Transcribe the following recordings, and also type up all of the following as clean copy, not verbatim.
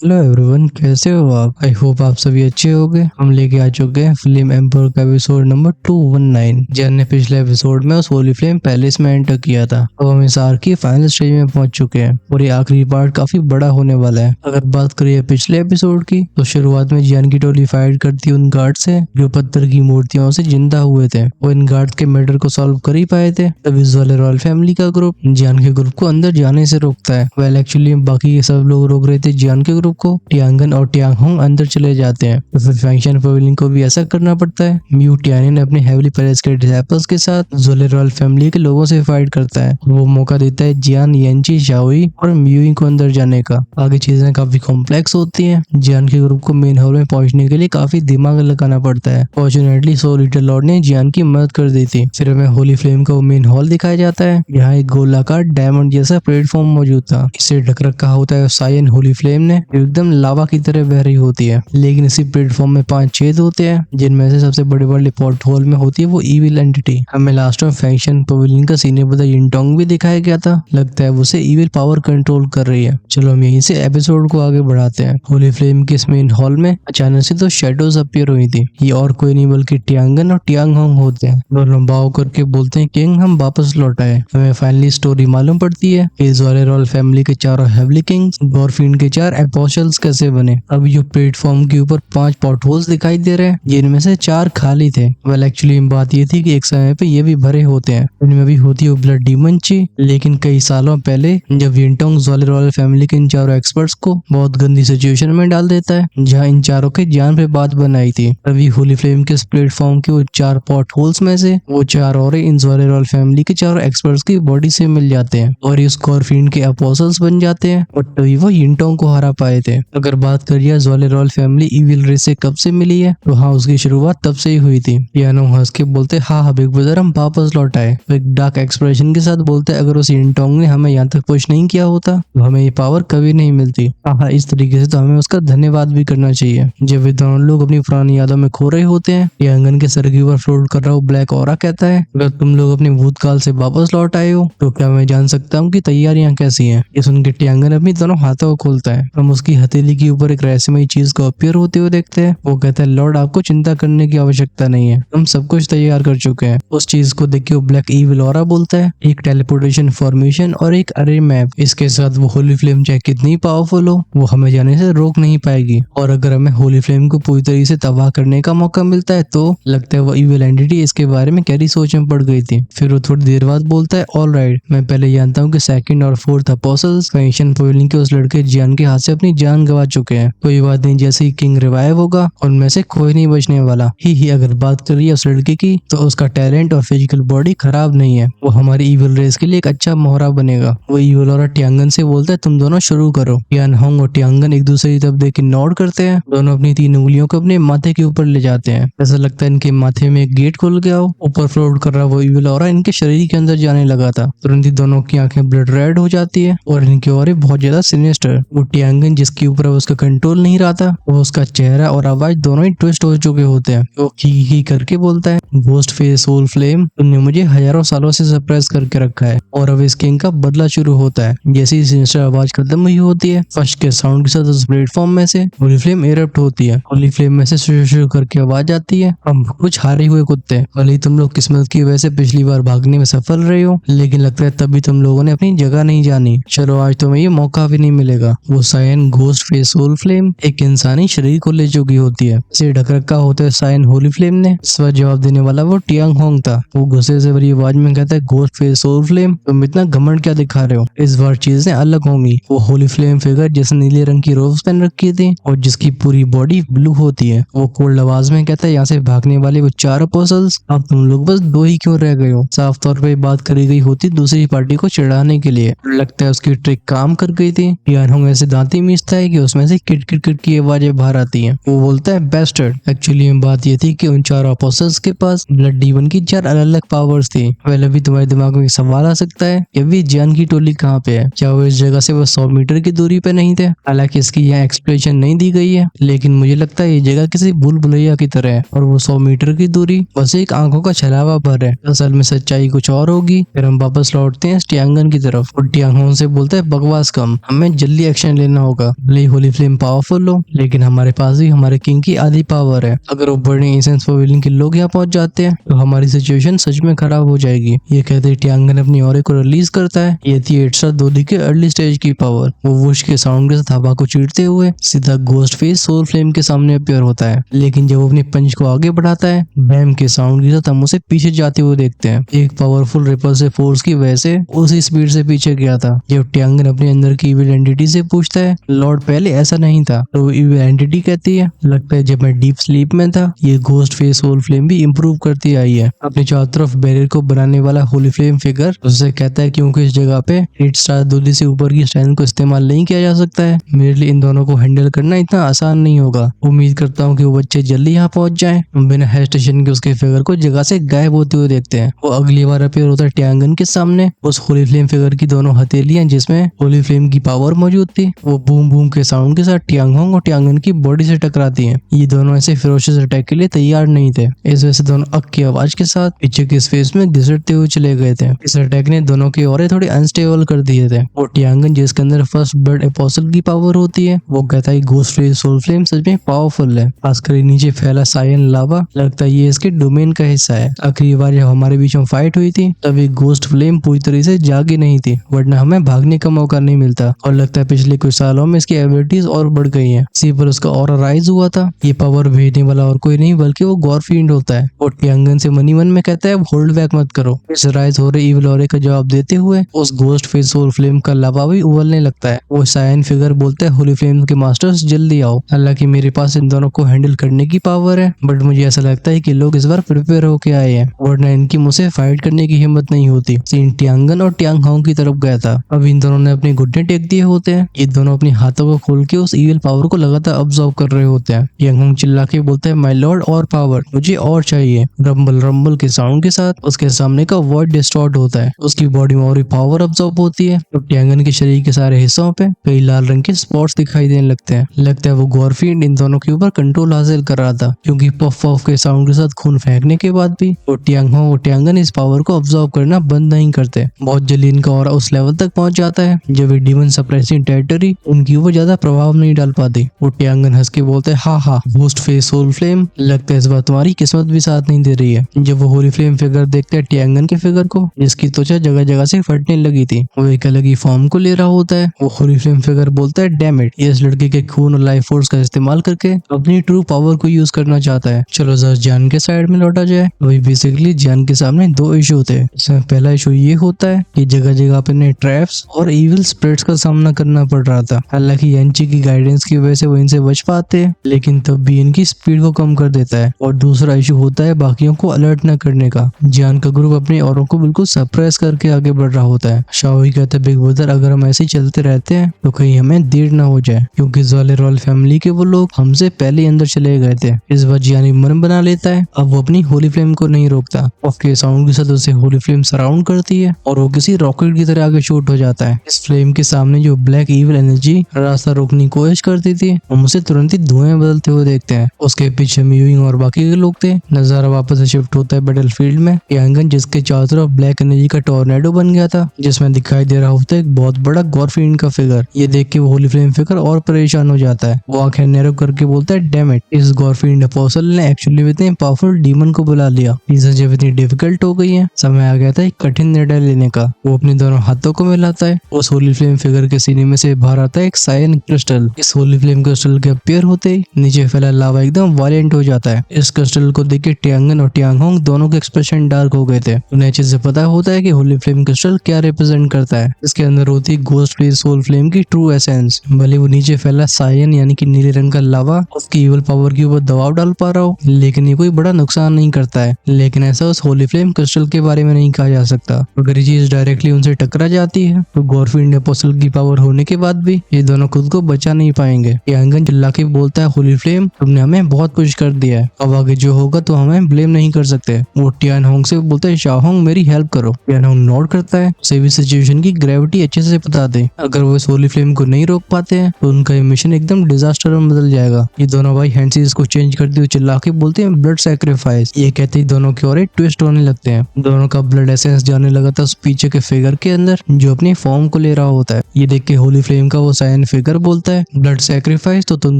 Hello everyone, कैसे हो आप? आई होप आप सभी अच्छे होंगे। हम लेके आ चुके हैं फिल्म एम्पर का एपिसोड नंबर 219। जैन ने पिछले एपिसोड में उस होली फ्लेम पैलेस में एंटर किया था। अब हम इस आर्क की फाइनल स्टेज में पहुंच चुके हैं और ये आखिरी पार्ट काफी बड़ा होने वाला है। अगर बात करिए पिछले एपिसोड की, तो शुरुआत में जियान की टोली फाइट करती है उन गार्ड से जो पत्थर की मूर्तियों से जिंदा हुए थे। वो इन गार्ड के मैटर को सॉल्व कर ही पाए थे। तभी रॉयल फैमिली का ग्रुप जियान के ग्रुप को अंदर जाने से रोकता है। वेल एक्चुअली बाकी के सब लोग रोक रहे थे जियान के ग्रुप को। टियांगन और टियांग होंग अंदर चले जाते हैं, तो फिर फैंक्शन पवेलियन को भी ऐसा करना पड़ता है। म्यू टियानिन अपने हेवली पैलेस के डिसाइपल्स के साथ जोले रॉयल फैमिली के लोगों से फाइट करता है। वो मौका देता है जियान, येंची, शाओई और म्यूई को अंदर जाने का। आगे चीजें काफी कॉम्प्लेक्स होती हैं। जियान के ग्रुप को मेन हॉल में पहुंचने के लिए काफी दिमाग लगाना पड़ता है। फॉर्चुनेटली सो लिटिल लॉर्ड ने जियान की मदद कर दी थी। फिर हमें होली फ्लेम का वो मेन हॉल दिखाया जाता है। यहाँ एक गोलाकार डायमंड जैसा प्लेटफॉर्म मौजूद था। इसे ढक रखा होता है साइन होली फ्लेम ने, एकदम लावा की तरह बह रही होती है। लेकिन इसी प्लेटफॉर्म में 5 छेद होते हैं, जिनमें से सबसे बड़े वाले पोर्ट होल में होती है वो इविल एंटिटी। हमें लास्ट में फैंक्शन पवेलियन का सीनियर ब्रदर यिनटोंग भी दिखाया गया था। लगता है वो उसे इविल पावर कंट्रोल कर रही है। चलो हम यहीं से एपिसोड को आगे बढ़ाते हैं। होली फ्लेम के इस मेन हॉल में अचानक से 2 शैडोज अपीयर हुई थी। ये और कोई नहीं बल्कि टियांगन और टियांग होंग होते हैं। दोनों बाव करके बोलते हैं किंग हम वापस लौट आए। हमें फाइनली स्टोरी मालूम पड़ती है कि रॉयल फैमिली के चारों हेवली किंग्स गॉरफिन के 4 एपोस्टल्स कैसे बने। अब जो प्लेटफॉर्म के ऊपर 5 पॉट होल्स दिखाई दे रहे हैं, जिनमें से 4 खाली थे। वेल एक्चुअली बात ये थी कि एक समय पे ये भी भरे होते हैं। इनमें भी होती है ब्लड डीमन ची। लेकिन कई सालों पहले जब यिनटोंग रॉयल फैमिली के इन चारों एक्सपर्ट्स को बहुत गंदी सिचुएशन में डाल देता है, जहाँ इन चारों के जान पे बात बनाई थी, तभी होली फ्लेम के इस प्लेटफॉर्म के वो 4 पॉट होल्स में से वो 4 और इन रॉयल फैमिली के चारों एक्सपर्ट्स की बॉडी से मिल जाते हैं और इस गॉरफिन के अपोस्टल्स बन जाते हैं। और तभी वो यिनटोंग को हरा पाए थे। अगर बात करिए रॉयल फैमिली इविल रेस से कब से मिली है, तो हाँ, उसकी शुरुआत तब से ही हुई थी। यानो हंस के बोलते हाँ बिग ब्रदर हम वापस लौट आए। तो एक डार्क एक्सप्रेशन के साथ बोलते अगर उस यिनटोंग ने हमें यहाँ तक पुश नहीं किया होता तो हमें ये पावर कभी नहीं मिलती। हाँ, इस तरीके से तो हमें उसका धन्यवाद भी करना चाहिए। जब वे दोनों लोग अपनी पुरानी यादों में खो रहे होते हैं, टियांगन के सर के ऊपर फ्लोट कर रहा वो ब्लैक ऑरा कहता है अगर तुम लोग अपने भूतकाल से वापस लौट आए हो तो क्या मैं जान सकता हूँ कि तैयारियां कैसी हैं। ये सुन के टियांगन अपनी दोनों हाथों को खोलता है। हम उसकी हथेली के ऊपर एक रहस्यमयी चीज को अपीयर होते हुए देखते हैं। वो कहता है लॉर्ड आपको चिंता करने की आवश्यकता नहीं है, हम सब कुछ तैयार कर चुके हैं। उस चीज को देख के वो ब्लैक इविल ऑरा बोलता है एक टेलीपोर्टेशन फॉर्मेशन और एक अरे मैप। इसके साथ वो होली फ्लेम चाहे कितनी पावरफुल हो, वो हमें जाने से रोक नहीं पाएगी। और अगर हमें होली फ्लेम को पूरी तरीके से तबाह करने का मौका मिलता है तो लगता है वो इविल एंटिटी इसके बारे में गहरी सोच में पड़ गई थी। फिर वो थोड़ी देर बाद बोलता है ऑल राइट, मैं पहले जानता हूँ कि 2nd और 4th अपोस्टल्स फैंक्शन पवेलियन के उस लड़के जियान के हाथ से अपनी जान गंवा चुके हैं। कोई बात नहीं, जैसे ही किंग रिवाइव होगा उनमें से कोई नहीं बचने वाला। ही अगर बात करिए उस लड़के की, तो उसका टैलेंट और फिजिकल बॉडी खराब नहीं है। वो हमारी इविल रेस के लिए एक अच्छा मोहरा बनेगा। वो इविल और टियांगन से बोलता है तुम दोनों शुरू करो। यान होंग और टियांगन एक दूसरे की तरफ देख के नॉड करते हैं। दोनों अपनी 3 उंगलियों को अपने माथे के ऊपर ले जाते हैं। ऐसा लगता है इनके माथे में एक गेट खुल गया हो। ऊपर फ्लोट कर रहा वो इविल और इनके शरीर के अंदर जाने लगा था। तुरंत ही दोनों की आंखें ब्लड रेड हो जाती है और इनकी और बहुत ज्यादा सिनिस्टर। वो टियांगन जिसके ऊपर उसका कंट्रोल नहीं रहा था, वो उसका चेहरा और आवाज दोनों ही ट्विस्ट हो चुके होते हैं। वो ही करके बोलता है घोस्ट फेस सोल फ्लेम, तुमने मुझे हजारों सालों से सरप्राइज करके रखा है। और अब इस किंग का बदला शुरू होता है। जैसे ही सिनिस्टर आवाज खत्म हुई होती है, फर्स्ट के साउंड के साथ उस प्लेटफॉर्म में से होली फ्लेम एरप्ट होती है। होली फ्लेम में से शुरू करके आवाज आती है हम कुछ हारे हुए कुत्ते, भले ही तुम लोग किस्मत की वजह से पिछली बार भागने में सफल रहे हो, लेकिन लगता है तभी तुम लोगों ने अपनी जगह नहीं जानी। चलो आज तुम्हें ये मौका भी नहीं मिलेगा। वो sign ghost face soul flame एक इंसानी शरीर को ले चुकी होती है। इसे ढक रखा होता है साइन होली फ्लेम ने। इस पर जवाब देने वाला वो टियांग होंग था। वो गुस्से से भरी आवाज में कहता है घोस्ट फेस सोल फ्लेम, तुम इतना घमंड क्या दिखा रहे हो, इस बार चीजें अलग होंगी। वो होली फ्लेम फिगर जिसने नीले रंग की रोब्स पहन रखी थी और जिसकी पूरी बॉडी ब्लू होती है, वो कोल्ड आवाज में कहता है यहाँ से भागने वाले वो 4 अपोस्टल्स, अब तुम लोग बस 2 ही क्यों रह गए हो। साफ तौर पे बात करी गई होती दूसरी पार्टी को चिढ़ाने के लिए। लगता है उसकी ट्रिक काम कर गई थी। टियान होंग ऐसे दांती मीचता है कि उसमें से किट किट किट की आवाजें बाहर आती हैं। वो बोलता है बेस्टर्ड। एक्चुअली बात ये थी कि उन 4 अपोस्टल्स के पास ब्लड डीमन की 4 अलग अलग पावर्स थी। पहले भी तुम्हारे दिमाग में एक सवाल आ सकता है कि अभी जियान की टोली कहाँ पे है। क्या वो इस जगह से वो 100 मीटर की दूरी पे नहीं थे? हालांकि इसकी यहाँ एक्सप्लेनेशन नहीं दी गई है, लेकिन मुझे लगता है ये जगह किसी भूल भुलैया की तरह है और वो 100 मीटर की दूरी बस एक आंखों का छलावा भर है। असल में सच्चाई कुछ और होगी। फिर हम वापस लौटते हैं टियांगन की तरफ और टियांगन से बोलता है बकवास कम, हमें जल्दी एक्शन लेना होगा। भले होली फ्लेम पावरफुल हो, लेकिन हमारे पास भी हमारे किंग की आधी पावर है। अगर वो बर्निंग इंसेंस पवेलियन के लोग यहाँ पहुंच जाते हैं तो हमारी सिचुएशन सच में खराब हो जाएगी। ये कहते ही टियांगन अपनी ऑरे को रिलीज करता है। ये थी 8 स्टार दोली के अर्ली स्टेज की पावर। वो वुश के साउंड के साथ हवा को चीरते हुए सीधा गोस्ट फेस सोल फ्लेम के सामने अपीयर होता है। लेकिन जब वो अपनी पंच को आगे बढ़ाता है, बैम के साउंड के साथ हम उसे पीछे जाते हुए देखते हैं। एक पावरफुल रिपल्सिव फोर्स की वजह से उसी स्पीड से पीछे गया था। जब टियांगन अपने अंदर की इविल एंटिटी से पूछता है, लॉर्ड पहले ऐसा नहीं था, तो इविल एंटिटी कहती है, लगता है जब मैं डीप स्लीप में था ये गोस्ट फेस सोल फ्लेम भी इम्प्रूव करती आई है। अपने चारों तरफ बैरियर को बनाने वाला होली फ्लेम फिगर उससे कहता है क्योंकि इस जगह पे 8 स्टार दोली से ऊपर की स्ट्रेंथ को इस्तेमाल नहीं किया जा सकता है। मेरे लिए इन दोनों को हैंडल करना इतना आसान नहीं होगा। उम्मीद करता हूँ कि वो बच्चे जल्दी यहाँ पहुंच जाएं। बिना हेजिटेशन के उसके फिगर को जगह से गायब होते हुए देखते हैं। वो अगली बार अपीयर होता है टियांगन के सामने उस होली फ्लेम फिगर की दोनों हथेलियां जिसमें होली फ्लेम की पावर मौजूद थी, वो बूम बूम के साउंड के साथ टियांगहोंग और टियांगन की बॉडी से टकराती हैं। ये दोनों ऐसे फिरोशियस अटैक के लिए तैयार नहीं थे। इस वजह से दोनों अक की आवाज के साथ पीछे के स्पेस में घिसटते हुए चले गए थे। इस अटैक ने दोनों के और थोड़े अनस्टेबल कर दिए थे। वो टियांगन जिसके अंदर फर्स्ट ब्लड एपोस्टल की पावर होती है, वो कहता है गोस्ट फेस सोल फ्लेम सच में पावरफुल है। खासकर नीचे फैला सायन लावा, लगता है ये इसके डोमेन का हिस्सा है। आखिरी बार जब हमारे बीच में फाइट हुई थी तभी गोस्ट फ्लेम पूरी तरह से जागी नहीं थी, वरना हमें भागने का मौका नहीं मिलता। और लगता है पिछले कुछ सालों में इसकी एबिलिटीज और बढ़ गई हैं। इसी पर उसका ऑरा राइज हुआ था। ये पावर भेजने वाला और कोई नहीं बल्कि वो गॉरफील्ड होता है। वो टियांगन से मनी मन में कहता है होल्ड बैक मत करो। इस राइज हो रहे इविल ऑरे का जवाब देते हुए उस गोस्ट फेस सोल फ्लेम का लावा भी उबलने लगता है। वो सायन फिगर बोलता है होली फ्लेम के मास्टर्स जल्दी आओ। हालांकि मेरे पास इन दोनों को हैंडल करने की पावर है, बट मुझे ऐसा लगता है कि लोग इस बार प्रिपेयर होके आए हैं, वरना इनकी मुझसे फाइट करने की हिम्मत नहीं होती। सीन टियांगन और टियांगहोंग की तरफ गया था। अब इन दोनों ने अपने घुटने टेक दिए होते हैं। ये दोनों अपनी हाथों को खोल के उस इविल पावर को लगातार ऑब्जर्व कर रहे होते हैं। टियांगहोंग चिल्ला के बोलता है माय लॉर्ड और पावर, मुझे और चाहिए। रंबल रंबल के साउंड के साथ उसके सामने का वर्ड डिस्टॉर्ट होता है। उसकी बॉडी में और पावर ऑब्जर्व होती है। तो टियांगन के शरीर के सारे हिस्सों पे कई लाल रंग के स्पॉट्स दिखाई देने लगते हैं। लगता है वो गॉरफील्ड इन दोनों के ऊपर कंट्रोल हासिल कर रहा था, क्योंकि पफ पफ के साउंड के साथ खून फेंकने के बाद भी वो टियांगहोंग और टियांगन इस पावर को ऑब्जर्व करना बंद नहीं करते। बहुत जल्दी इनका ऑरा उस लेवल तक पहुंच जाता है जब ये डीमन सप्रेसिंग टेरिटरी उनकी ऊपर ज्यादा प्रभाव नहीं डाल पाती। वो टियांगन हंस के बोलते हैं हा गोस्ट फेस सोल फ्लेम, लगता है इस बार तुम्हारी किस्मत भी साथ नहीं दे रही है। जब वो होली फ्लेम फिगर देखते हैं टियांगन के फिगर को जिसकी त्वचा जगह जगह से फटने लगी थी, वो एक अलग ही फॉर्म को ले रहा होता है। वो होली फ्लेम फिगर बोलता है डैम इट, ये इस लड़के के खून और लाइफ फोर्स का इस्तेमाल करके अपनी ट्रू पावर को यूज करना चाहता है। चलो जरा जान के साइड में लौटा जाए। वही बेसिकली जान के सामने दो इशू होते हैं। इसमें पहला इशू ये होता है कि जगह जगह अपने ट्रैप्स और इविल स्पिरिट्स का सामना करना पड़ रहा था। हालांकि यांची की गाइडेंस की वजह से वो इनसे बच पाते हैं, लेकिन तब भी इनकी स्पीड को कम कर देता है। और दूसरा इशू होता है बाकियों को अलर्ट न करने का। जान का ग्रुप अपने औरों को बिल्कुल सप्रेस करके आगे बढ़ रहा होता है। शाओई कहता है बिग ब्रदर अगर हम ऐसे ही चलते रहते हैं तो कहीं हमें देर न हो जाए, क्योंकि ज़्वाले रॉयल फैमिली के वो लोग हमसे पहले अंदर चले गए थे। इस बार जियानी मन बना लेता है। अब वो अपनी होली फ्लेम को नहीं रोकता। पफ के साउंड के साथ उसे होली फ्लेम सराउंड करती है और वो किसी रॉकेट की तरह आगे शूट हो जाता है। इस फ्लेम के सामने जो ब्लैक इविल एनर्जी रास्ता रोकने की कोशिश करती थी, हम उसे तुरंत ही धुएं में बदलते हुए देखते हैं। उसके पीछे म्यूइंग और बाकी के लोग थे। नजारा वापस से शिफ्ट होता है बैटलफील्ड में। टियांगन जिसके चारों तरफ ब्लैक एनर्जी का टॉर्नेडो बन गया था, जिसमें दिखाई दे रहा होता है एक बहुत बड़ा गॉरफील्ड का फिगर। ये देख के वो होली फ्लेम फिगर और परेशान हो जाता है। वो आंखें नैरो करके बोलता है डैम इट, इस गॉरफील्ड अपोस्टल ने एक्चुअली इतने पावरफुल डीमन को बुला लिया। चीजें जब इतनी डिफिकल्ट हो गई है, समय आ गया था एक कठिन निर्णय लेने का। वो अपने दोनों हाथों को मिलाता है। उस होली फ्लेम फिगर के सीने में से बाहर आता है एक सायन क्रिस्टल। इस होली फ्लेम क्रिस्टल के अपीयर होते ही नीचे फैला लावा एकदम वायलेंट हो जाता है। इस क्रिस्टल को देख के टियांगन और टियांगहोंग दोनों के एक्सप्रेशन डार्क हो गए थे। उन्हें अच्छे से पता होता है कि होली फ्लेम क्रिस्टल क्या रिप्रेजेंट करता है। इसके अंदर होती है गोस्ट फेस सोल फ्लेम की ट्रू एसेंस। भले वो नीचे फैला सायन यानी कि नीले रंग का लावा उसकी इवल पावर के ऊपर दबाव डाल पा रहा हो, लेकिन ये कोई बड़ा नुकसान नहीं करता है। लेकिन ऐसा उस होली फ्लेम क्रिस्टल के बारे में नहीं कहा जा सकता। अगर ये चीज डायरेक्टली उनसे टकरा जाती है तो गॉरफील्ड अपोस्टल की पावर होने के बाद भी ये दोनों खुद को बचा नहीं पाएंगे। टियांगन चिल्ला के बोलता है होली फ्लेम तुमने हमें बहुत कुछ कर दिया है, अब आगे जो होगा तो हमें ब्लेम नहीं कर सकते। वो टियांगहोंग से बोलता है शाओहोंग मेरी हेल्प करो। टियांगहोंग नोट करता है, उसे भी सिचुएशन की ग्रेविटी अच्छे से बता दे। अगर वो इस होली फ्लेम को नहीं रोक पाते हैं तो उनका ये मिशन एकदम डिजास्टर में बदल जाएगा। ये दोनों भाई हैंडसीज को चेंज करते हुए चिल्ला के बोलते हैं ब्लड सैक्रिफाइस। ये कहते ही दोनों के और ट्विस्ट होने लगते हैं। दोनों का ब्लड एसेंस जाने लगा था उस पीछे के फिगर के अंदर जो अपनी फॉर्म को ले रहा होता है। ये देख के होली फ्लेम का वो सायन साइन फिगर बोलता है ब्लड सैक्रिफाइस तो तुम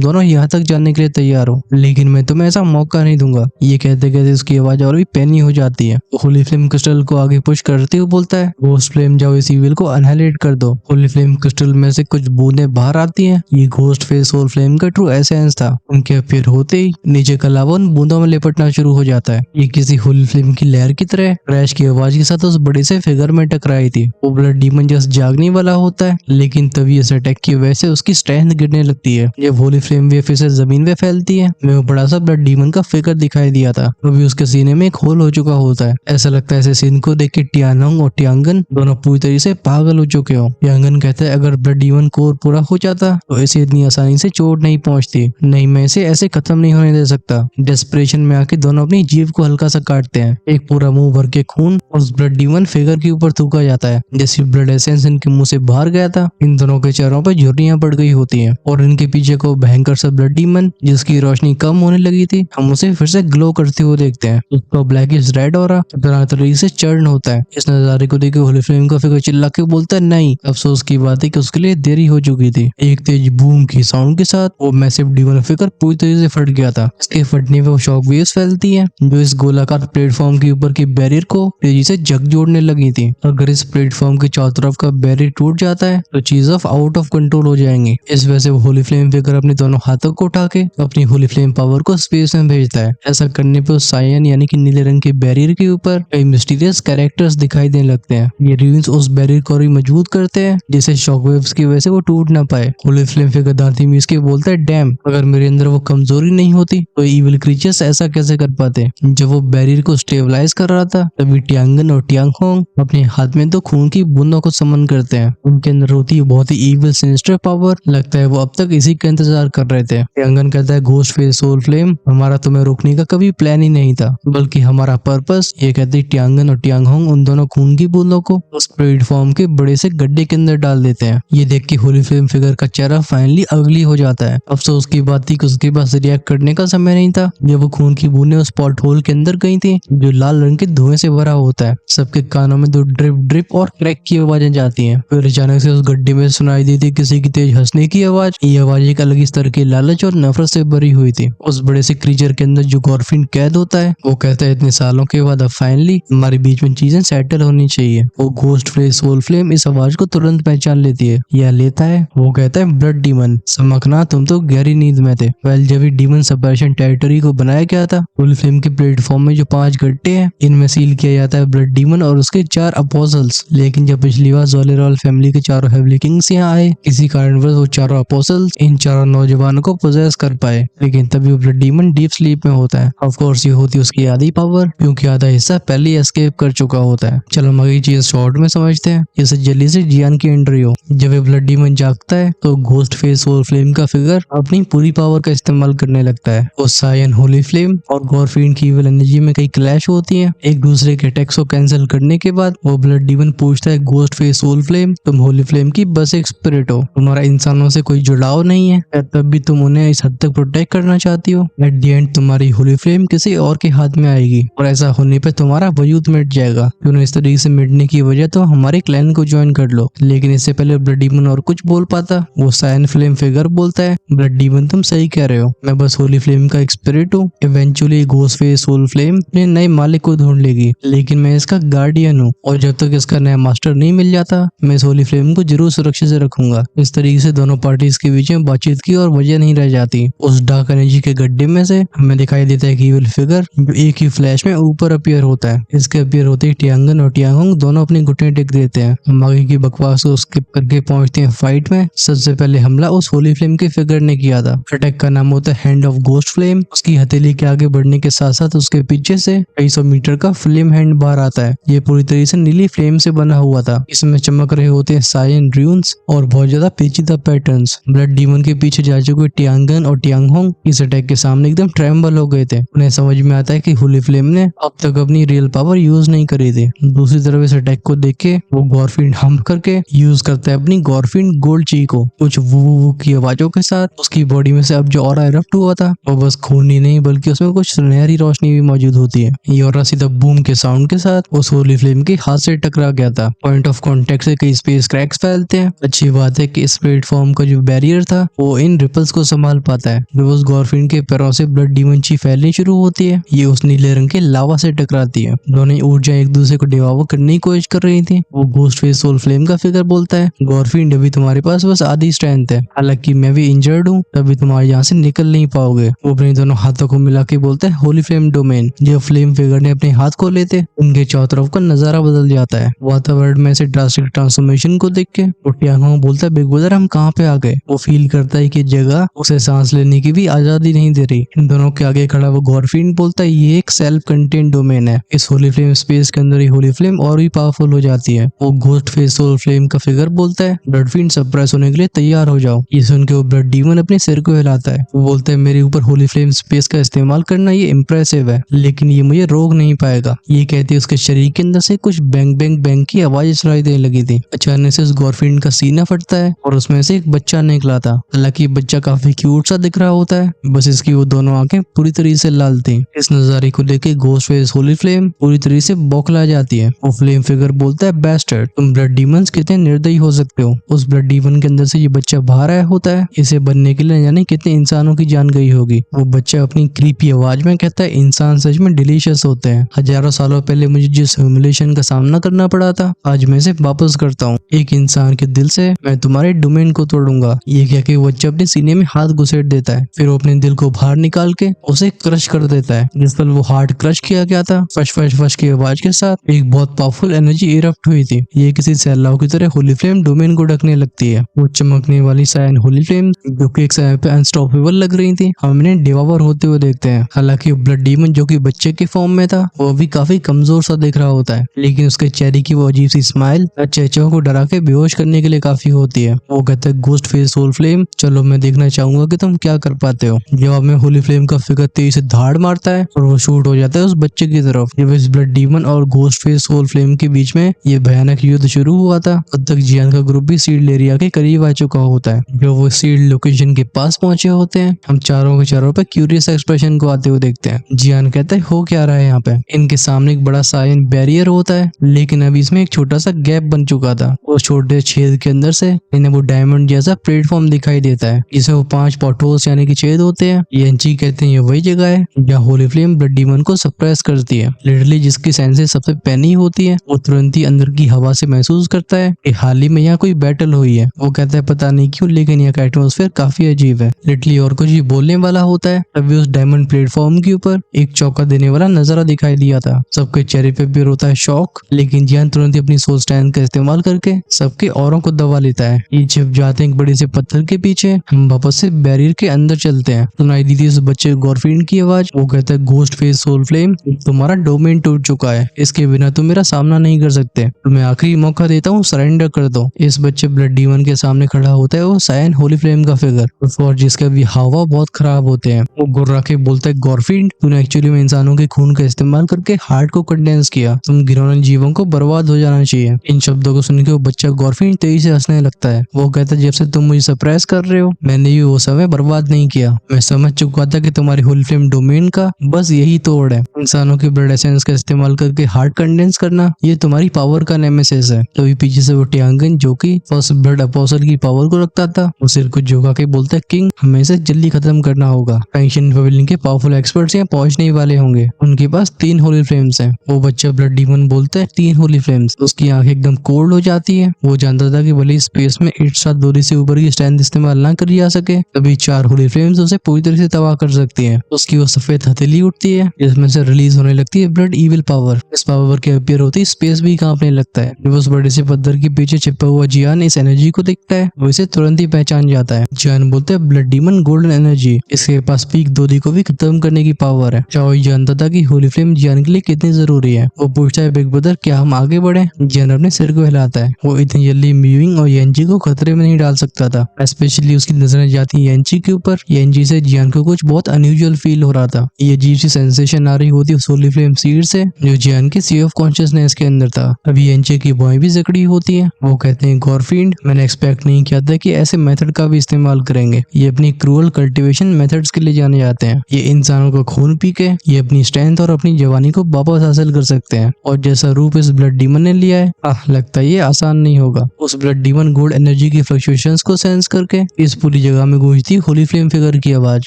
दोनों यहाँ तक जाने के लिए तैयार हो, लेकिन मैं तुम्हें ऐसा मौका नहीं दूंगा। ये कहते कहते उसकी आवाज और भी पैनी हो जाती है। होली फ्लेम क्रिस्टल को आगे पुश करते हुए बोलता है घोस्ट फ्लेम जाओ इस इविल को अनहाइलेट कर दो। होली फ्लेम क्रिस्टल में से कुछ बूंदें बाहर आती हैं। ये घोस्ट फेस होल फ्लेम का ट्रू एसेंस था। उनके अपीयर होते ही नीचे का लावा उन बूंदों में लिपटना शुरू हो जाता है। ये किसी होली फ्लेम की लहर की तरह क्रैश की आवाज के साथ उस बड़े से फिगर में टकराई थी। वो ब्लड डीमन जस्ट जागने वाला होता है, लेकिन तभी इस अटैक की वजह से उसकी स्ट्रेंथ गिरने लगती है। जब होली फ्लेम वेव फिर से जमीन पे फैलती है, मैं वो बड़ा सा ब्लड डीमन का फिगर दिखाई दिया था। अभी उसके सीने में एक होल हो चुका होता है। ऐसा लगता है ऐसे सीन को देख के टियानोंग और टियांगन दोनों पूरी तरीके से पागल हो चुके हो। टियांगन कहता है अगर ब्लड डीमन कोर पूरा हो जाता तो इसे इतनी आसानी से चोट नहीं पहुंचती। नहीं, मैं इसे ऐसे खत्म नहीं होने दे सकता। डेस्परेशन में आके दोनों अपनी जीभ को हल्का सा काटते हैं। एक पूरा मुंह भर के खून उस ब्लड डीमन फिगर के ऊपर थूका जाता है। जैसे ब्लड एसेंस इनके मुंह से बाहर गया था, इन दोनों के चेहरों पर झुर्रियां पड़ गई होती हैं और इनके पीछे को भयंकर सा ब्लड डीमन जिसकी रोशनी कम होने लगी थी, हम उसे फिर से ग्लो करते हुए देखते हैं। उसका ब्लैकिश रेड ऑरा तरह तरीके से चर्न होता है। इस नजारे को देख होली फ्लेम का फिगर चिल्ला के बोलता है नहीं। अफसोस की बात है कि उसके लिए देरी हो चुकी थी। एक तेज बूम की साउंड के साथ वो मैसिव डीमन फिगर पूरी तरीके से फट गया था। इसके फटने पे वो शॉक वेव्स फैलती है जो इस गोलाकार प्लेटफॉर्म के ऊपर की बैरियर को तेजी से जोड़ने लगी थी। अगर इस प्लेटफॉर्म के चारों तरफ का बैरियर टूट जाता है तो चीज आउट ऑफ कंट्रोल हो जाएंगी। इस वजह से वो होली फ्लेम फिगर अपने दोनों हाथों को उठा के अपनी होली फ्लेम पावर को स्पेस में भेजता है। ऐसा करने पे उस सायन यानी कि नीले रंग के बैरियर के ऊपर कई मिस्टीरियस कैरेक्टर्स दिखाई देने लगते हैं। ये रूइंस उस बैरियर को भी मजबूत करते हैं जिससे शॉकवेव्स की वजह से वो टूट ना पाए। होली फ्लेम फिगर दांती मीस के बोलता है डैम, अगर मेरे अंदर वो कमजोरी नहीं होती तो इविल क्रीचर्स ऐसा कैसे कर पाते। जब वो बैरियर को स्टेबलाइज कर रहा था तभी टियांगन और टियांगहोंग अपने हाथ में तो खून की बूंदों को समन करते हैं। उनके अंदर होती है बहुत ही इविल सिनिस्टर पावर। लगता है वो अब तक इसी का इंतजार कर रहे थे। टियांगन कहता है घोस्ट फेस सोल फ्लेम, हमारा तुम्हें रोकने का कभी प्लान ही नहीं था बल्कि हमारा पर्पस। ये कहते टियांगन और टियांगहोंग उन दोनों खून की बूंदों को उस प्लेटफॉर्म के बड़े से गड्ढे के अंदर डाल देते हैं। ये देख के होली फ्लेम फिगर का चेहरा फाइनली अगली हो जाता है। अफसोस की बात थी कि उसके पास रिएक्ट करने का समय नहीं था जब वो खून की बूंदें उस पॉट होल के अंदर गई थी जो लाल रंग के धुएं से भरा होता है। सबके कानों में दो ड्रिप ड्रिप और क्रैक की आवाजें जाती हैं। फिर अचानक से उस गड्ढे में सुनाई दी थी किसी की तेज हंसने की आवाज। ये आवाज एक अलग स्तर के लालच और नफरत से भरी हुई थी। उस बड़े से क्रीचर के अंदर जो गॉर्फिन कैद होता है वो कहता है इतने सालों के बाद अब फाइनली हमारे बीच में चीजें सेटल होनी चाहिए। वो घोस्ट फेस सोल फ्लेम इस आवाज को तुरंत पहचान लेती है या लेता है। वो कहता है ब्लड डीमन समकना, तुम तो गहरी नींद में थे। वेल जब डीमन सेपरेशन टेरिटरी को बनाया गया था, होली फ्लेम के प्लेटफॉर्म में जो 5 गड्ढे हैं इनमें सील किया जाता है ब्लड डीमन और उसके 4 अपोसल्स। लेकिन जब पिछली बार ज़ोलेरॉल फैमिली के चारों हेवली किंग्स यहाँ आए, किसी कारणवश वो चारों अपोसल्स इन चारों नौजवानों को पोजेस कर पाए, लेकिन तभी वो ब्लड डीमन डीप स्लीप में होता है। ऑफ कोर्स ये होती है उसकी आधी पावर, क्योंकि आधा हिस्सा पहले ही एस्केप कर चुका होता है। चलो हम अगली चीज शॉर्ट में समझते हैं। जैसे जल्दी से जियान की एंट्री हो। जब ये ब्लड डीमन जागता है तो घोस्ट फेस सोल फ्लेम का फिगर अपनी पूरी पावर का इस्तेमाल करने लगता है। वो सायन होली फ्लेम और गॉर्फिन की इविल एनर्जी में कई क्लैश होती है। एक दूसरे के अटैक्स को कैंसिल करने के बाद वो ब्लड डीमन पूछता है घोस्ट फेस सोल फ्लेम, तुम होली फ्लेम की बस एक स्पिरिट हो, तुम्हारा इंसानों से कोई जुड़ाव नहीं है, तब भी तुम उन्हें इस हद तक प्रोटेक्ट करना चाहती हो। एट द एंड तुम्हारी होली फ्लेम किसी और के हाथ में आएगी और ऐसा होने पे तुम्हारा वजूद मिट जाएगा। क्यों इस तरीके से मिटने की वजह तो हमारे क्लैन को ज्वाइन कर लो। लेकिन इससे पहले ब्लड डीमन और कुछ बोल पाता, वो सायन फ्लेम फिगर बोलता है ब्लड डीमन तुम सही कह रहे हो, मैं बस होली फ्लेम का एक स्पिरिट हूँ। Eventually ghost face soul flame अपने नए मालिक को ढूंढ लेगी, लेकिन मैं इसका गार्डियन हूँ और जब तक इसका नया मास्टर नहीं मिल जाता मैं इस होली फ्लेम को जरूर सुरक्षित से रखूंगा। इस तरीके से दोनों पार्टीज के बीच में बातचीत की और वजह नहीं रह जाती। उस डार्क एनर्जी के गड्ढे में से हमें दिखाई देता है कि इविल फिगर जो एक ही फ्लैश में ऊपर अपीयर होता है। इसके अपीयर होते ही टियांगन और टियांगहोंग दोनों अपनी घुटने टेक देते हैं। हम आगे की बकवास को स्किप करके पहुंचते हैं फाइट में। सबसे पहले हमला उस होली फ्लेम के फिगर ने किया था। अटैक का नाम होता है हैंड ऑफ घोस्ट फ्लेम। उसकी हथेली के आगे बढ़ने के साथ साथ उसके पीछे से कई 100 मीटर का फ्लेम हैंड बाहर आता है। ये पूरी तरीके से नीली फ्लेम से बना हुआ था। इसमें चमक रहे होते हैं सायन रून्स और बहुत ज्यादा पेचीदा पैटर्न्स। ब्लड डीमन के पीछे जा चुके टियांगन और टियांगहोंग इस अटैक के सामने एकदम ट्रेम्बल हो गए थे। उन्हें समझ में आता है कि होली फ्लेम ने अब तक अपनी रियल पावर यूज नहीं करी थी। दूसरी तरफ इस अटैक को देख के वो गॉर्फिन हम्प करके यूज करता है अपनी गॉर्फिन गोल्ड ची को। कुछ वू की आवाजों के साथ उसकी बॉडी में से अब जो ऑरा इरप्ट हुआ था वो बस खून ही नहीं बल्कि उसमें कुछ सुनहरी रोशनी भी मौजूद होती है। ये ऑरा सीधा बूम के साउंड के साथ उस होली फ्लेम के हाथ से टकरा गया था। पॉइंट ऑफ कॉन्टेक्ट से कई स्पेस क्रैक्स फैलते हैं। अच्छी बात है कि इस प्लेटफॉर्म का जो बैरियर था वो इन रिपल्स को संभाल पाता है। जब उस गॉरफिन के पैरों से ब्लड डीमन ची फैलनी शुरू होती है, ये उस नीले रंग के लावा से टकराती है। दोनों ऊर्जा एक दूसरे को डिवावर करने की कोशिश कर रही थी। वो घोस्ट फेस सोल फ्लेम का फिगर बोलता है, गॉरफिन अभी तुम्हारे पास बस आधी स्ट्रेंथ है, हालांकि मैं भी इंजर्ड हूँ, तभी तुम्हारे यहाँ से निकल नहीं पाओगे। वो अपने दोनों हाथों को मिला के बोलता है होली फ्लेम डोमेन। जब फ्लेम फिगर ने अपने हाथ खोले थे, उनके चारों तरफ का नजारा बदल जाता है। वातावरण में से ड्रास्टिक ट्रांसफॉर्मेशन को देख के वो टियांगोंग बोलता है, बिग ब्रदर हम कहाँ पे आ गए। वो फील करता है कि जगह उसे सांस लेने की भी आजादी नहीं दे रही। इन दोनों के आगे खड़ा वो गॉरफिन बोलता है, ये एक सेल्फ कंटेन्ड डोमेन है। इस होली फ्लेम स्पेस के अंदर ही होली फ्लेम और भी पावरफुल हो जाती है। वो घोस्ट फेस सोल फ्लेम का फिगर बोलता है, ब्लड फिन सप्रेस होने के लिए तैयार हो जाओ। ये सुन के वो ब्लड डीमन अपने सिर को हिलाता है। वो बोलता है, मेरे ऊपर होली फ्लेम स्पेस का इस्तेमाल करना ये इम्प्रेसिव है, लेकिन ये मुझे रोक नहीं पाएगा। ये कहते उसके शरीर के अंदर से कुछ बैंग बैंग बैंग की आवाज सुनाई देने लगी थी। अचानक से उस गॉरफिन का सीना फटता है और उसमें से एक बच्चा निकला था। हालांकि बच्चा काफी क्यूट सा दिख रहा होता है, बस इसकी वो दोनों आंखें पूरी तरीके से लाल थी। इस नजारे को लेके घोस्ट फेस होली फ्लेम पूरी तरीके से बौखला जाती है। वो फ्लेम फिगर बोलता है, बेस्टर्ड तुम ब्लड डीमंस कितने निर्दयी हो सकते हो। उस ब्लड डीमन के अंदर से ये बच्चा बाहर आया होता है। इसे बनने के लिए जाने कितने इंसानों की जान गई होगी। वो बच्चा अपनी क्रीपी आवाज में कहता है, इंसान सच में डिलीशियस होते हैं। हजारों सालों पहले मुझे जिस ह्यूमिलेशन का सामना करना पड़ा था, आज मैं इसे वापस करता हूँ। एक इंसान के दिल से मैं तुम्हारे डोमेन को तोड़ूंगा। ये कह के वो बच्चा अपने सीने में हाथ घुसेड़ देता है। फिर वो अपने दिल को बाहर निकाल के उसे क्रश कर देता है। जिस पल वो हार्ट क्रश किया गया था, फश फश फश की आवाज के साथ एक बहुत पावरफुल एनर्जी इरप्ट हुई थी। ये किसी सैलाब की तरह होली फ्लेम डोमेन को ढकने लगती है। वो चमकने वाली साइन होली फ्लेम जो कि एक समय पे अनस्टॉपेबल लग रही थी, हम इन्हें डिवावर होते हुए देखते हैं। हालांकि ब्लड डीमन जो कि बच्चे के फॉर्म में था, वो भी काफी कमजोर सा दिख रहा होता है, लेकिन उसके चेहरे की वो अजीब सी स्माइल चेचों को डरा के बेहोश करने के लिए काफी होती है। वो कहता है, घोस्ट फेस सोल फ्लेम, चलो मैं देखना चाहूंगा कि तुम क्या कर पाते हो। जवाब में होली फ्लेम का फिगर तेज से धाड़ मारता है और वो शूट हो जाता है उस बच्चे की तरफ। जब इस ब्लड डीमन और घोस्ट फेस सोल फ्लेम के बीच में ये भयानक युद्ध शुरू हुआ था, तब तक जियान का ग्रुप भी सील्ड एरिया के करीब आ चुका होता है। जब वो सील्ड लोकेशन के पास पहुंचे होते हैं, हम चारों के चारों पे क्यूरियस एक्सप्रेशन को आते हुए देखते हैं। जियान कहता है, हो क्या रहा है यहाँ पे। इनके सामने एक बड़ा साइन बैरियर होता है, लेकिन अभी इसमें एक छोटा सा गैप बन चुका था। उस छोटे छेद के अंदर से इन्हें वो डायमंड जैसा प्लेटफॉर्म दिखाई देता है, जिसमें वो 5 पॉटहोल्स यानी कि छेद होते हैं। येंची कहते हैं ये वही जगह है जहाँ होली फ्लेम ब्लड डीमन को सप्रेस करती है। लिटरली जिसकी सेंसेस सबसे पैनी होती है, वो तुरंत ही अंदर की हवा से महसूस करता है कि हाल ही में यहाँ कोई बैटल हुई है। वो कहता है पता नहीं क्यों, लेकिन यहाँ का एटमोस्फेयर काफी अजीब है। लिटरली और कुछ ही बोलने वाला होता है, तभी उस डायमंड प्लेटफॉर्म के ऊपर एक चौंका देने वाला नजारा दिखाई दिया था। सबके चेहरे पे भी होता है शॉक, लेकिन जियान तुरंत ही अपनी सोल स्ट्रेंथ का इस्तेमाल करके सबके औरों को दबा लेता है। ये छिप जाते हैं एक बड़े से पत्थर के पीछे। हम वापस से बैरियर के अंदर चलते हैं। सुनाई दी थी उस बच्चे गॉरफिन की आवाज। वो कहता है, घोस्ट फेस सोल फ्लेम, तुम्हारा डोमेन टूट चुका है, इसके बिना तुम मेरा सामना नहीं कर सकते। तुम्हें आखिरी मौका देता हूँ, सरेंडर कर दो। इस बच्चे ब्लड डीमन के सामने खड़ा होता है वो साइन होली फ्लेम का फिगर, और जिसका भी हावा बहुत खराब होते हैं। वो गुर्रा के बोलता है, गॉरफिन, तूने एक्चुअली में इंसानों के खून का इस्तेमाल करके हार्ट को कंडेंस किया। तुम घिनौने जीवों को बर्बाद हो जाना चाहिए। इन शब्दों को सुनकर वो बच्चा गॉरफिन तेजी से हंसने लगता है। वो कहता है, जब से तुम मुझे सरप्राइज कर रहे हो, मैंने भी वो समय बर्बाद नहीं किया। मैं समझ चुका था कि तुम्हारी होली फ्लेम डोमेन का बस यही तोड़ है। इंसानों के ब्लड एसेंस का इस्तेमाल करके हार्ट कंडेंस करना, ये तुम्हारी पावर का नेमेसिस है। तभी पीछे से वो टियांगन जो कि फर्स्ट ब्लड अपोस्टल की पावर को रखता था, वो सिर को झुका के बोलता है, किंग, हमें इसे जल्दी खत्म करना होगा। फैंक्शन पवेलियन के पावरफुल एक्सपर्ट्स यहाँ पहुंचने वाले होंगे। उनके पास 3 होली फ्लेम्स हैं। वो बच्चा ब्लड डीमन बोलता है, 3 होली फ्लेम्स। उसकी आंखें एकदम कोल्ड हो जाती है। वो जानता था कि भले स्पेस में 8 दूरी से ऊपर की स्ट्रेंथ इस्तेमाल ना करी जा सके, तभी 4 होली फ्लेम्स उसे पूरी तरह से तबाह कर सकती है। उसकी वो सफेद हथेली उठती है, जिसमें से रिलीज होने लगती है ब्लड इविल पावर। इस पावर के अपीयर होते ही स्पेस भी कांपने लगता है। जब उस बड़े से पत्थर के पीछे छिपा हुआ जियान इस एनर्जी को देखता है, वो इसे तुरंत ही पहचान जाता है। जियान बोलते हैं, ब्लड डीमन गोल्डन एनर्जी, इसके पास पीक दोदी को भी खत्म करने की पावर है। चाओ जानता था कि होली फ्लेम जियान के लिए कितनी जरूरी है। वो पूछता है, बिग ब्रदर, क्या हम आगे बढ़े। जियान अपने सिर को हिलाता है। वो इतनी जल्दी म्यूइंग और येंची को खतरे में नहीं डाल सकता था। स्पेशली उसकी नजरें जाती येंची के ऊपर। येंची से जियान को कुछ बहुत अनयूजुअल फील हो रहा था। ये अजीब सी सेंसेशन आ रही होती उस होली फ्लेम सीड से, जो जियान के सी ऑफ कॉन्शियसनेस के अंदर था। अभी येंची की बॉय भी जकड़ी होती है। वो कहते हैं, गॉरफिन, मैंने एक्सपेक्ट नहीं किया था कि ऐसे मेथड का भी इस्तेमाल करेंगे। ये अपनी क्रूअल कल्टीवेशन मेथड्स के लिए जाने जाते हैं। ये इंसानों का खून पी के ये अपनी स्ट्रेंथ और अपनी जवानी को वापस हासिल कर सकते हैं। और जैसा रूप इस ब्लड डीमन ने लिया है, लगता है ये आसान नहीं होगा। उस blood demon gold energy energy की फ्लक्चुएशंस को सेंस करके इस पूरी जगह में गूंजती होली फ्लेम फिगर की आवाज।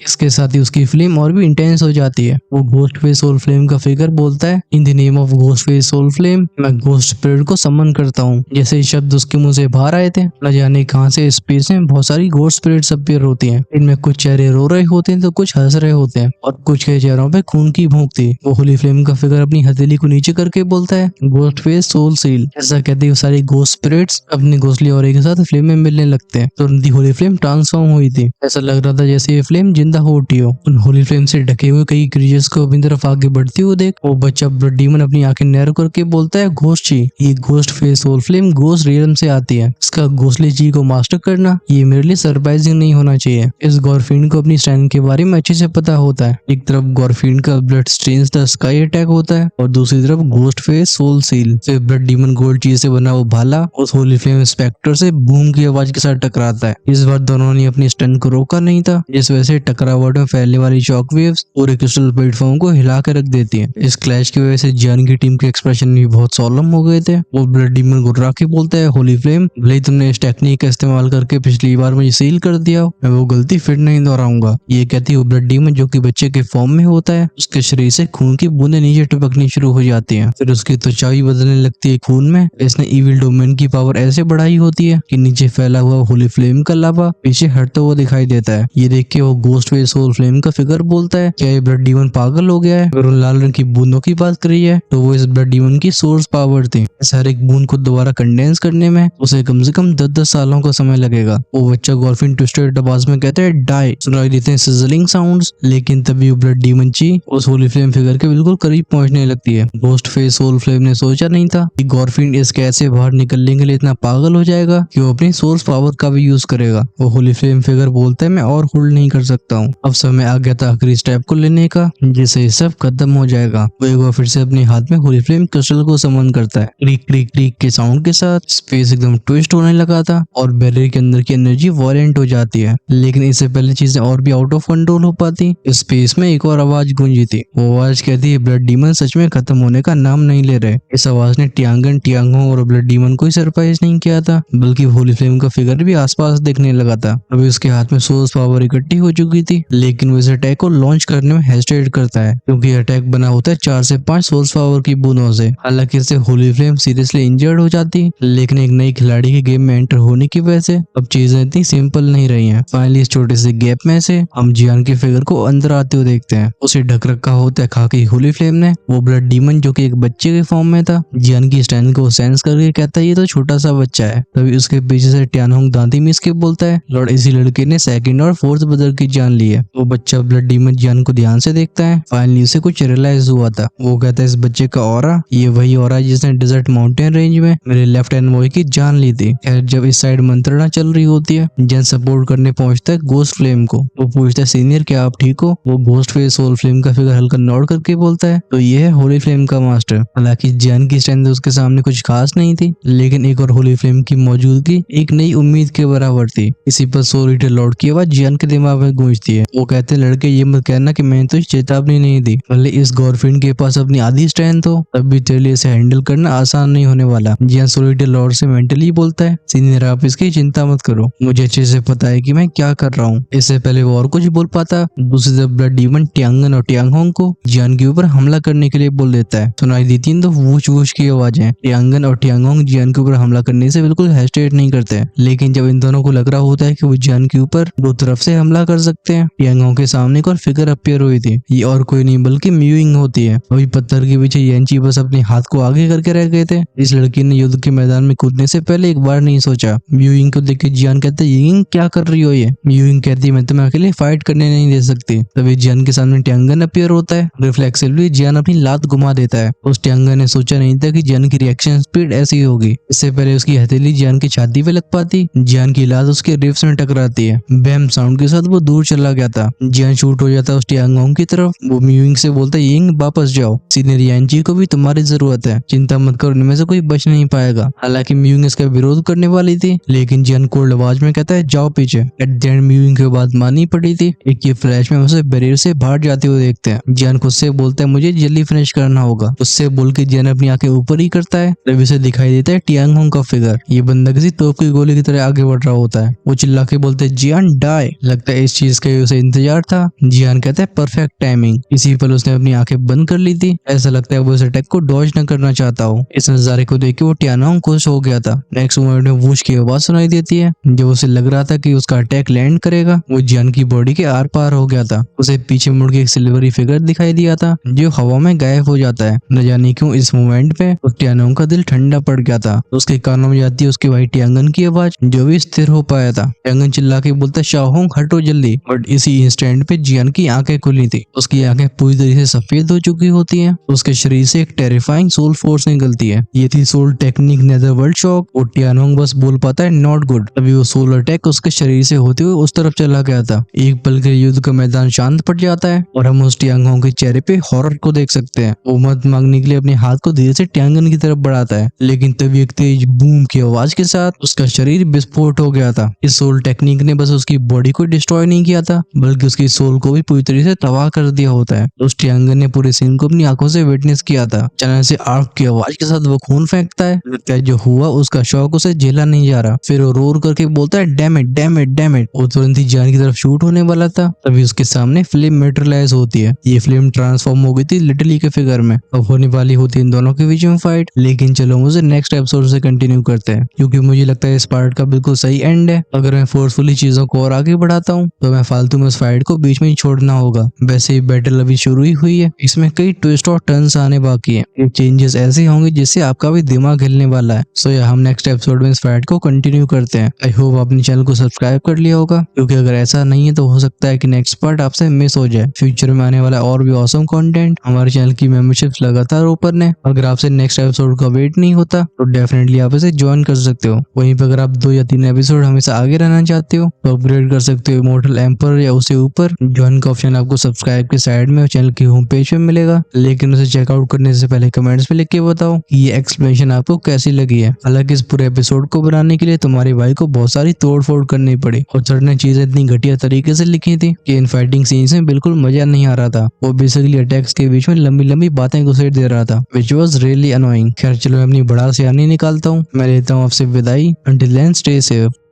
इसके साथ ही उसकी फ्लेम और भी इंटेंस हो जाती है। वो घोस्ट फेस सोल फ्लेम का फिगर बोलता है, in the name of ghost face soul flame, मैं घोस्ट स्पिरिट को समन करता हूँ। जैसे ही शब्द उसके मुंह से बाहर आए थे, न जाने कहां से स्पेस में बहुत सारी घोस्ट स्पिरिट्स अपीयर होती हैं। इनमें कुछ चेहरे रो रहे होते हैं तो कुछ हंस रहे होते हैं और कुछ के चेहरों पे खून की भूख थी। वो होली फ्लेम का फिगर अपनी हथेली को नीचे करके बोलता है, घोस्ट फेस सोल सील। ऐसा कहते ही सारी घोस्ट स्पिरिट्स अपनी घोंसले और के साथ फ्लेम में मिलने लगते हैं। तुरंत ही होली फ्लेम ट्रांसफॉर्म हुई थी। ऐसा लग रहा था जैसे ये फ्लेम जिंदा हो उठी हो। उन होली फ्लेम से ढके हुए कई क्रीचर्स को अपनी तरफ आगे बढ़ती हुई देख वो बच्चा ब्लड डीमन अपनी आंखें नैरो करके बोलता है, घोस्ट जी, ये ghost face soul flame ghost realm से आती है। इसका घोंसले जी को मास्टर करना ये मेरे लिए सरप्राइजिंग नहीं होना चाहिए। इस गॉरफिन को अपनी स्ट्रेंथ के बारे में अच्छे से पता होता है। एक तरफ गॉरफिन का blood strains the sky attack होता है और दूसरी तरफ घोस्ट फेस सोल सील से ब्लड डीमन गोल्ड चीज से बना वो भाला उस होली फ्लेम स्पेक्टर से बूम की आवाज के साथ टकराता है। इस बार दोनों ने अपनी स्टन को रोका नहीं था, जिस वजह से टकरावट में फैलने वाली शॉक वेव्स पूरे क्रिस्टल प्लेटफॉर्म को हिला कर रख देती है। इस क्लैश की वजह से जियान की टीम के एक्सप्रेशन भी बहुत सॉलम हो गए थे। वो ब्लड डीमन गुर्रा के बोलता है, होली फ्लेम, भले ही तुमने इस टेक्निक का इस्तेमाल करके पिछली बार मुझे सील कर दिया, मैं वो गलती फिर नहीं दोहराऊंगा। ये कहती है ब्लड डीमन जो कि बच्चे के फॉर्म में होता है, उसके शरीर से खून की बूंदें नीचे टपकनी शुरू हो जाती हैं। फिर उसकी त्वचा भी बदलने लगती है खून में। इसने इविल डोमेन की पावर ऐसे बढ़ाई होती है कि नीचे फैला हुआ होली फ्लेम का लावा पीछे हटता हुआ दिखाई देता है। ये देख के वो घोस्ट फेस सोल फ्लेम का फिगर बोलता है, क्या ये ब्लड डीमन पागल हो गया है? अगर उन लाल रंग की बूंदों की बात करी है तो वो इस ब्लड डीमन की सोर्स पावर थी। इस हर एक बूंद को दोबारा कंडेंस करने में उसे कम से कम 10-10 सालों का समय लगेगा। वो बच्चा गॉर्फिन ट्विस्टेड आवाज में कहता है, डाई। सुनाई देते हैं सिजलिंग साउंड्स, लेकिन तभी वो ब्लड डीमन ची उस होली फ्लेम फिगर के बिल्कुल करीब पहुंचने लगती है। घोस्ट फेस सोल फ्लेम ने सोचा नहीं था कि गॉर्फिन इस कैद से बाहर निकलने के लिए इतना पागल हो जाएगा कि वो अपनी सोर्स पावर का भी यूज करेगा। वो होली फ्लेम फिगर बोलता है, मैं और होल्ड नहीं कर सकता हूँ, अब समय आ गया था आखिरी स्टेप को लेने का, जिससे सब खत्म हो जाएगा। वो एक बार फिर से अपने हाथ में होली फ्लेम क्रिस्टल को समन करता है। क्रीक क्रीक क्रीक के साउंड के साथ स्पेस एकदम ट्विस्ट होने लगा था और बैरियर के अंदर की एनर्जी वायलेंट हो जाती है। लेकिन इससे पहले चीजें और भी आउट ऑफ कंट्रोल हो पाती, स्पेस में एक और आवाज गूंजी थी। वो आवाज कहती है, ब्लड डीमन सच में खत्म होने का नाम नहीं ले रहे। इस आवाज ने टियांगन, टियांगो और ब्लड डीमन को ही सरप्राइज नहीं किया था, बल्कि होली फ्लेम का फिगर भी आसपास देखने लगा था। अभी उसके हाथ में सोर्स पावर इकट्ठी हो चुकी थी, लेकिन वो इस अटैक को लॉन्च करने में हेजिटेट करता है क्योंकि अटैक बना होता है 4 से 5 सोर्स पावर की बूंदों से। हालांकि इससे होली फ्लेम सीरियसली इंजर्ड हो जाती, लेकिन एक नई खिलाड़ी के गेम में एंटर होने की वजह से अब चीजें इतनी सिंपल नहीं रही हैं। फाइनली इस छोटे से गैप में से हम जियान के फिगर को अंदर आते हुए देखते हैं। उसे ढक रखा होता है खाकी होली फ्लेम ने। वो ब्लड डीमन जो कि एक बच्चे के फॉर्म में था, जियान की स्ट्रेंथ को सेंस करके कहता है, ये तो छोटा सा बच्चा है। तभी उसके पीछे से टियानहोंग दांती मीस के बोलता है, लॉर्ड, इसी लड़के ने सेकंड और फोर्थ ब्रदर की जान ली है। वो बच्चा ब्लड डीमन जियान को ध्यान से देखता है। फाइनली उसे कुछ रियलाइज हुआ था। वो कहता है, इस बच्चे का ऑरा ये वही ऑरा है जिसने डेजर्ट माउंटेन रेंज में मेरे लेफ्ट हैंड बॉय की जान ली थी। खैर, जब इस साइड मंत्रणा चल रही होती है, जियान सपोर्ट करने पहुंचता है घोस्ट फ्लेम को। वो पूछता है, सीनियर, क्या आप ठीक हो? वो घोस्ट फेस सोल फ्लेम का फिगर हल्का नॉड करके बोलता है, तो ये है होली फ्लेम का मास्टर। हालांकि जियान की स्ट्रेंथ उसके सामने कुछ खास नहीं थी, लेकिन एक और होली फ्लेम की मौजूदगी एक नई उम्मीद के बराबर थी। इसी पर सोल ईटर लॉर्ड की आवाज जियान के दिमाग में गूंजती है। वो कहते हैं, लड़के, ये मत कहना कि मैंने तुझे चेतावनी नहीं दी। भले इस गॉरफिन के पास अपनी आधी स्ट्रेंथ हो, तब भी तेरे लिए इसे हैंडल करना आसान नहीं होने वाला। जियान सोल ईटर लॉर्ड से मेंटली बोलता है, सीनियर, आप इसकी चिंता मत करो, मुझे अच्छे से पता है कि मैं क्या कर रहा हूँ। इससे पहले वो और कुछ बोल पाता, दूसरी तरफ ब्लड डीमन टियांगन और टियांगहोंग को जियान के ऊपर हमला करने के लिए बोल देता है। सुनाई देती है तो वूश वूश की आवाजें। टियांगन और टियांगहोंग जियान के ऊपर हमला करने से बिल्कुल हेजिटेट नहीं करते, लेकिन जब इन दोनों को लग रहा होता है कि वो जियान के ऊपर दो तरफ से हमला कर सकते हैं, टियांगहोंग के सामने एक और फिगर अपीयर हुई थी। ये और कोई नहीं बल्कि म्यूइंग होती है। अभी पत्थर के पीछे येंची बस अपने हाथ को आगे करके रह गए थे। इस लड़की ने युद्ध के मैदान में कूदने से पहले एक बार नहीं सोचा। म्यूइंग को देख के जियान कहता है, यिंग, क्या कर रही हो ये? म्यूइंग कहती है, मैं तुम्हें अकेले फाइट करने नहीं दे सकती। तभी जियान के सामने टियांगन अपीयर होता है। रिफ्लेक्सिवली जियान अपनी लात घुमा देता है। उस टियांगन ने सोचा नहीं था कि जियान की रिएक्शन स्पीड ऐसी होगी। इससे पहले उसकी हथेली जियान की छाती पे लग पाती, जियान की लात उसके रिब्स में टकराती है। बैम साउंड के साथ वो दूर चला गया था। जियान शूट हो जाता है उस टियांगहोंग की तरफ। वो म्यूइंग से बोलता है, यिंग, वापस जाओ, सीनियर यांची को भी तुम्हारी जरूरत है, चिंता मत करो, इनमें से कोई बच नहीं पाएगा। हालांकि म्यूइंग इसका विरोध करने वाली थी, लेकिन जियान कोल्ड आवाज में कहता है, जाओ पीछे। एट द एंड म्यूइंग की बात माननी पड़ी थी। एक ये फ्लैश में उसे बैरियर से बाहर जाते हुए देखते हैं। जियान खुद से बोलता है, मुझे जल्दी फिनिश करना होगा। उससे बोल के जियान अपनी आंखें ऊपर ही करता है, तभी उसे दिखाई देता है टियांगहोंग का फिगर। ये बंदा किसी तोप बंदूक की गोली की तरह आगे बढ़ रहा होता है। वो चिल्ला के बोलते हैं जियान डाई। लगता है इस चीज का ही उसे इंतजार था। जियान कहता है परफेक्ट टाइमिंग। इसी पल उसने अपनी आंखें बंद कर ली थी। ऐसा लगता है वो इस अटैक को डॉज न करना चाहता हो। इस नजारे को देख के वो टियानोंग खुश हो गया था। नेक्स्ट मोमेंट में वूश की आवाज सुनाई देती है। जब उसे लग रहा था कि उसका अटैक लैंड करेगा, वो जियान की बॉडी के आर पार हो गया था। उसे पीछे मुड़ के एक सिल्वरी फिगर दिखाई दिया था जो हवा में गायब हो जाता है। न जाने क्यों इस मोमेंट पे उस टियानोंग का दिल ठंडा पड़ गया था। उसके कानों में जाती है उसकी भाई टियांगन की आवाज, जो भी स्थिर हो पाया था। टियांगन चिल्ला के बोलता है शाओहोंग हटो जल्दी। बट इसी इंस्टेंट पे जियान की आंखें खुली थी। उसकी आंखें पूरी तरह से सफेद हो चुकी होती हैं। उसके शरीर से एक टेरिफाइंग सोल फोर्स निकलती है। ये थी सोल टेक्निक नेदरवर्ल्ड शॉक। और टियानोंग बस बोल पाता है नॉट गुड। तभी वो सोल अटैक उसके शरीर से होते हुए उस तरफ चला गया था। एक पल के युद्ध का मैदान शांत पड़ जाता है और हम उस टियांगोंग के चेहरे पे हॉरर को देख सकते हैं। वो मदद मांगने के लिए अपने हाथ को धीरे से टियांगन की तरफ बढ़ाता है, लेकिन तभी एक तेज बूम की आवाज के साथ उसका शरीर विस्फोट हो गया था। इस सोल टेक्निक ने बस उसकी बॉडी को डिस्ट्रॉय नहीं किया था, बल्कि उसकी सोल को भी पूरी तरह से तबाह कर दिया होता है। उस टियांगन ने पूरे सीन को अपनी आंखों से विटनेस किया था। अचानक से आग की आवाज के साथ वो खून फेंकता है। लगता है जो हुआ उसका शौक उसे झेला नहीं जा रहा। फिर वो रोर करके बोलता है damn it damn it damn it. वो तुरंत ही जान की तरफ शूट होने वाला था। तभी उसके सामने फ्लेम मेटेरियलाइज होती है। ये फ्लेम ट्रांसफॉर्म हो गई थी लिटरली के फिगर में। अब होने वाली होती है इन दोनों के बीच में फाइट। लेकिन चलो मुझे नेक्स्ट एपिसोड से कंटिन्यू करते हैं, क्योंकि मुझे लगता है इस पार्ट का बिल्कुल सही एंड है। अगर मैं फोर्सफुली चीजों को और आगे बढ़ाता हूँ तो मैं फालतू में उस फाइट को बीच में ही छोड़ना होगा। वैसे ही बैटल अभी शुरू ही हुई है, इसमें कई ट्विस्ट और टर्न्स आने बाकी है। ये चेंजेस ऐसे होंगे जिससे आपका भी दिमाग हिलने वाला है। सो या हम नेक्स्ट एपिसोड में इस फाइट को कंटिन्यू करते हैं। आई होप आपने चैनल को सब्सक्राइब कर लिया होगा, क्योंकि अगर ऐसा नहीं है तो हो सकता है कि नेक्स्ट पार्ट आपसे मिस हो जाए। फ्यूचर में आने वाला और भी ऑसम कंटेंट हमारे चैनल की मेंबरशिप लगातार ऊपर ने। अगर आपसे नेक्स्ट एपिसोड का वेट नहीं होता तो डेफिनेटली आप इसे ज्वाइन कर सकते हो। वहीं पर अगर आप 2 या 3 एपिसोड हमेशा आगे रहना चाहते हो तो अपग्रेड कर सकते हो इमॉर्टल एम्पर या उससे ऊपर। ज्वाइन का ऑप्शन आपको सब्सक्राइब के साइड में और चैनल की होम पेज पे मिलेगा, लेकिन उसे चेकआउट करने से पहले कमेंट्स में लिख के बताओ कि ये एक्सप्लेनेशन आपको कैसी लगी है। हालांकि इस पूरे एपिसोड को बनाने के लिए तुम्हारे भाई को बहुत सारी तोड़ फोड़ करनी पड़ी और certain चीजें इतनी घटिया तरीके से लिखी थी कि इन फाइटिंग सीन्स में बिल्कुल मजा नहीं आ रहा था। वो बेसिकली अटैक्स के बीच में लंबी लंबी बातें घुसेड़ दे रहा था, विच वॉज रियली अनोइंग। खैर चलो मैं अपनी बड़ा से निकालता हूँ। मैं लेता हूँ आपसे विदाई। Until then stay safe.